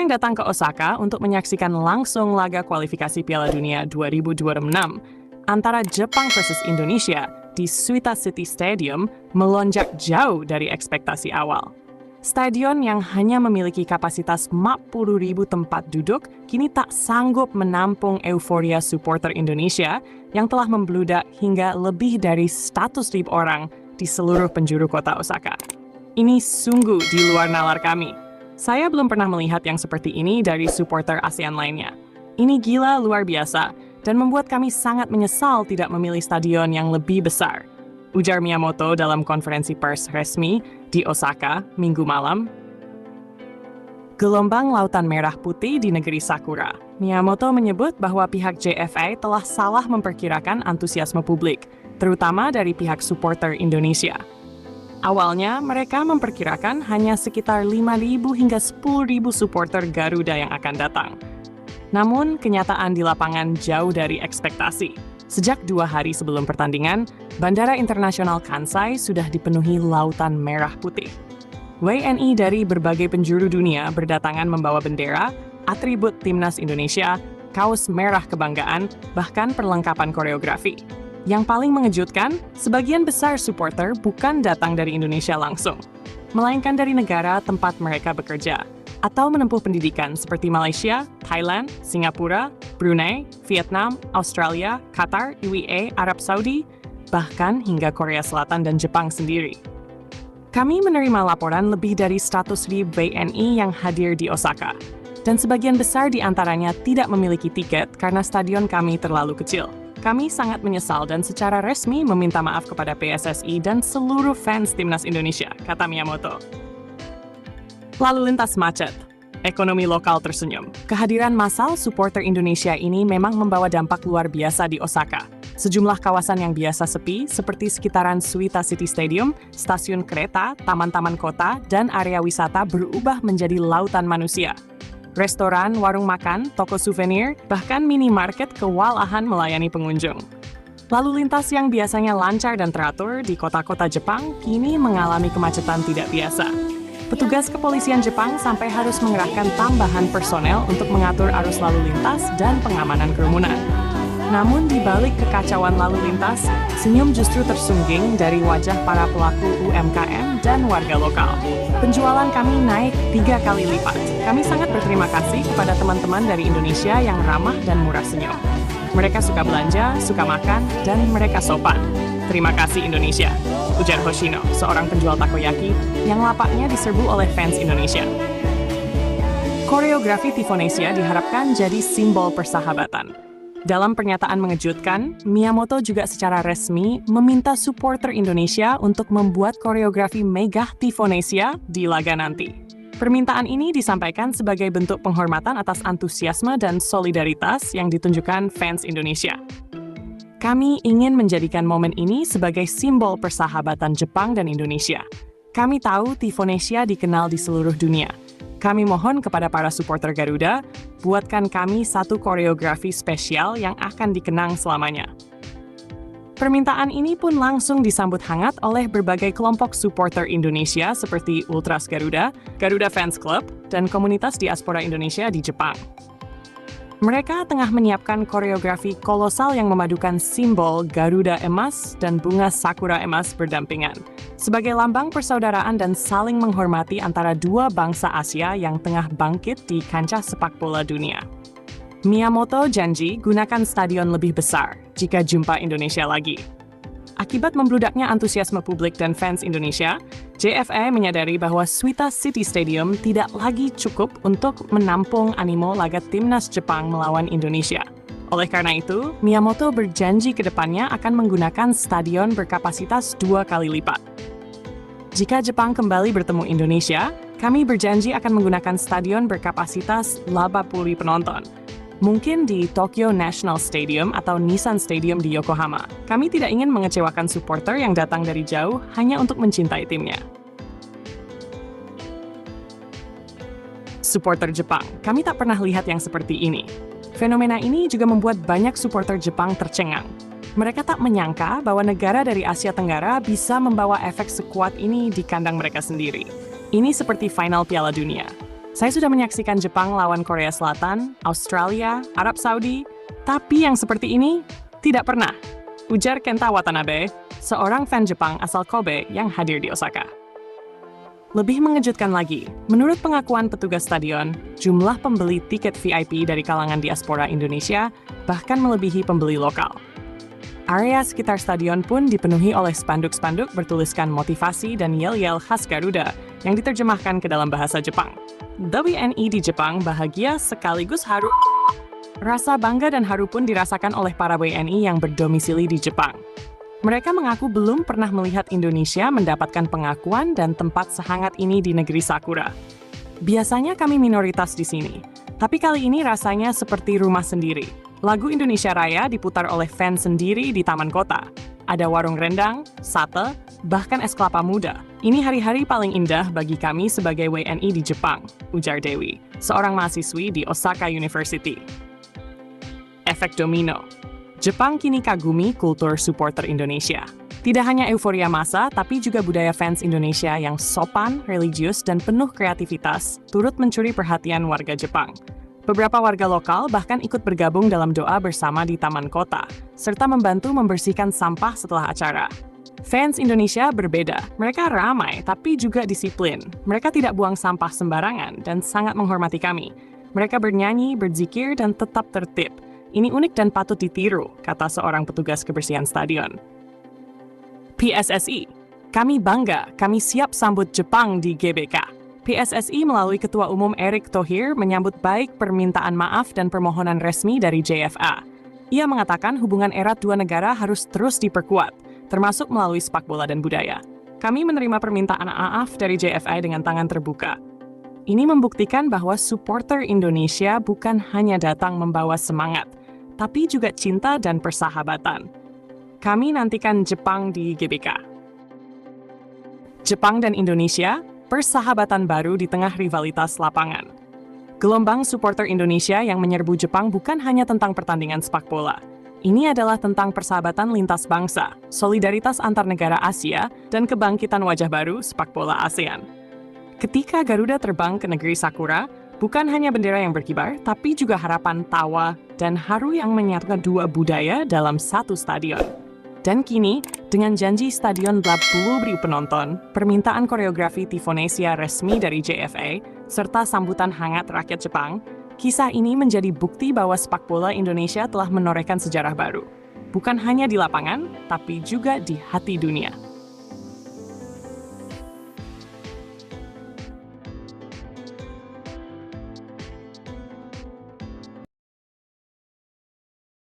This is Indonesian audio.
yang datang ke Osaka untuk menyaksikan langsung laga kualifikasi Piala Dunia 2026 antara Jepang versus Indonesia di Suita City Stadium melonjak jauh dari ekspektasi awal. Stadion yang hanya memiliki kapasitas 40.000 tempat duduk kini tak sanggup menampung euforia supporter Indonesia yang telah membludak hingga lebih dari 100.000 orang di seluruh penjuru kota Osaka. Ini sungguh di luar nalar kami. Saya belum pernah melihat yang seperti ini dari supporter ASEAN lainnya. Ini gila luar biasa dan membuat kami sangat menyesal tidak memilih stadion yang lebih besar, ujar Miyamoto dalam konferensi pers resmi di Osaka Minggu malam. Gelombang lautan merah putih di negeri Sakura. Miyamoto menyebut bahwa pihak JFA telah salah memperkirakan antusiasme publik, terutama dari pihak supporter Indonesia. Awalnya, mereka memperkirakan hanya sekitar 5.000 hingga 10.000 supporter Garuda yang akan datang. Namun, kenyataan di lapangan jauh dari ekspektasi. Sejak 2 hari sebelum pertandingan, Bandara Internasional Kansai sudah dipenuhi lautan merah putih. WNI dari berbagai penjuru dunia berdatangan membawa bendera, atribut timnas Indonesia, kaos merah kebanggaan, bahkan perlengkapan koreografi. Yang paling mengejutkan, sebagian besar supporter bukan datang dari Indonesia langsung, melainkan dari negara tempat mereka bekerja, atau menempuh pendidikan seperti Malaysia, Thailand, Singapura, Brunei, Vietnam, Australia, Qatar, UAE, Arab Saudi, bahkan hingga Korea Selatan dan Jepang sendiri. Kami menerima laporan lebih dari 100.000 WNI yang hadir di Osaka, dan sebagian besar di antaranya tidak memiliki tiket karena stadion kami terlalu kecil. Kami sangat menyesal dan secara resmi meminta maaf kepada PSSI dan seluruh fans timnas Indonesia, kata Miyamoto. Lalu lintas macet. Ekonomi lokal tersenyum. Kehadiran massal supporter Indonesia ini memang membawa dampak luar biasa di Osaka. Sejumlah kawasan yang biasa sepi, seperti sekitaran Suita City Stadium, stasiun kereta, taman-taman kota, dan area wisata berubah menjadi lautan manusia. Restoran, warung makan, toko souvenir, bahkan minimarket kewalahan melayani pengunjung. Lalu lintas yang biasanya lancar dan teratur di kota-kota Jepang kini mengalami kemacetan tidak biasa. Petugas kepolisian Jepang sampai harus mengerahkan tambahan personel untuk mengatur arus lalu lintas dan pengamanan kerumunan. Namun di balik kekacauan lalu lintas, senyum justru tersungging dari wajah para pelaku UMKM dan warga lokal. Penjualan kami naik 3 kali lipat. Kami sangat berterima kasih kepada teman-teman dari Indonesia yang ramah dan murah senyum. Mereka suka belanja, suka makan, dan mereka sopan. Terima kasih Indonesia, ujar Hoshino, seorang penjual takoyaki yang lapaknya diserbu oleh fans Indonesia. Koreografi Tifonesia diharapkan jadi simbol persahabatan. Dalam pernyataan mengejutkan, Miyamoto juga secara resmi meminta supporter Indonesia untuk membuat koreografi megah Tifonesia di laga nanti. Permintaan ini disampaikan sebagai bentuk penghormatan atas antusiasme dan solidaritas yang ditunjukkan fans Indonesia. Kami ingin menjadikan momen ini sebagai simbol persahabatan Jepang dan Indonesia. Kami tahu Tifonesia dikenal di seluruh dunia. Kami mohon kepada para supporter Garuda, buatkan kami satu koreografi spesial yang akan dikenang selamanya. Permintaan ini pun langsung disambut hangat oleh berbagai kelompok supporter Indonesia seperti Ultras Garuda, Garuda Fans Club, dan komunitas diaspora Indonesia di Jepang. Mereka tengah menyiapkan koreografi kolosal yang memadukan simbol Garuda emas dan bunga sakura emas berdampingan, sebagai lambang persaudaraan dan saling menghormati antara dua bangsa Asia yang tengah bangkit di kancah sepak bola dunia. Miyamoto janji gunakan stadion lebih besar jika jumpa Indonesia lagi. Akibat membludaknya antusiasme publik dan fans Indonesia, JFA menyadari bahwa Suita City Stadium tidak lagi cukup untuk menampung animo laga timnas Jepang melawan Indonesia. Oleh karena itu, Miyamoto berjanji ke depannya akan menggunakan stadion berkapasitas 2 kali lipat. Jika Jepang kembali bertemu Indonesia, kami berjanji akan menggunakan stadion berkapasitas 80.000 penonton. Mungkin di Tokyo National Stadium atau Nissan Stadium di Yokohama. Kami tidak ingin mengecewakan supporter yang datang dari jauh hanya untuk mencintai timnya. Supporter Jepang, kami tak pernah lihat yang seperti ini. Fenomena ini juga membuat banyak supporter Jepang tercengang. Mereka tak menyangka bahwa negara dari Asia Tenggara bisa membawa efek sekuat ini di kandang mereka sendiri. Ini seperti final Piala Dunia. Saya sudah menyaksikan Jepang lawan Korea Selatan, Australia, Arab Saudi, tapi yang seperti ini tidak pernah, ujar Kenta Watanabe, seorang fan Jepang asal Kobe yang hadir di Osaka. Lebih mengejutkan lagi, menurut pengakuan petugas stadion, jumlah pembeli tiket VIP dari kalangan diaspora Indonesia bahkan melebihi pembeli lokal. Area sekitar stadion pun dipenuhi oleh spanduk-spanduk bertuliskan motivasi dan yel-yel khas Garuda yang diterjemahkan ke dalam bahasa Jepang. WNI di Jepang bahagia sekaligus haru. Rasa bangga dan haru pun dirasakan oleh para WNI yang berdomisili di Jepang. Mereka mengaku belum pernah melihat Indonesia mendapatkan pengakuan dan tempat sehangat ini di negeri Sakura. Biasanya kami minoritas di sini, tapi kali ini rasanya seperti rumah sendiri. Lagu Indonesia Raya diputar oleh fans sendiri di taman kota. Ada warung rendang, sate, bahkan es kelapa muda. Ini hari-hari paling indah bagi kami sebagai WNI di Jepang, ujar Dewi, seorang mahasiswi di Osaka University. Efek domino. Jepang kini kagumi kultur supporter Indonesia. Tidak hanya euforia massa, tapi juga budaya fans Indonesia yang sopan, religius, dan penuh kreativitas turut mencuri perhatian warga Jepang. Beberapa warga lokal bahkan ikut bergabung dalam doa bersama di taman kota, serta membantu membersihkan sampah setelah acara. Fans Indonesia berbeda, mereka ramai tapi juga disiplin. Mereka tidak buang sampah sembarangan dan sangat menghormati kami. Mereka bernyanyi, berzikir, dan tetap tertib. Ini unik dan patut ditiru, kata seorang petugas kebersihan stadion. PSSI, kami bangga, kami siap sambut Jepang di GBK. PSSI melalui Ketua Umum Erick Thohir menyambut baik permintaan maaf dan permohonan resmi dari JFA. Ia mengatakan hubungan erat dua negara harus terus diperkuat, termasuk melalui sepak bola dan budaya. Kami menerima permintaan maaf dari JFA dengan tangan terbuka. Ini membuktikan bahwa supporter Indonesia bukan hanya datang membawa semangat, tapi juga cinta dan persahabatan. Kami nantikan Jepang di GBK. Jepang dan Indonesia, persahabatan baru di tengah rivalitas lapangan. Gelombang supporter Indonesia yang menyerbu Jepang bukan hanya tentang pertandingan sepak bola. Ini adalah tentang persahabatan lintas bangsa, solidaritas antar negara Asia, dan kebangkitan wajah baru sepak bola ASEAN. Ketika Garuda terbang ke negeri Sakura, bukan hanya bendera yang berkibar, tapi juga harapan, tawa, dan haru yang menyatukan dua budaya dalam satu stadion. Dan kini, dengan janji stadion 80.000 penonton, permintaan koreografi Tifonesia resmi dari JFA, serta sambutan hangat rakyat Jepang, kisah ini menjadi bukti bahwa sepak bola Indonesia telah menorehkan sejarah baru. Bukan hanya di lapangan, tapi juga di hati dunia.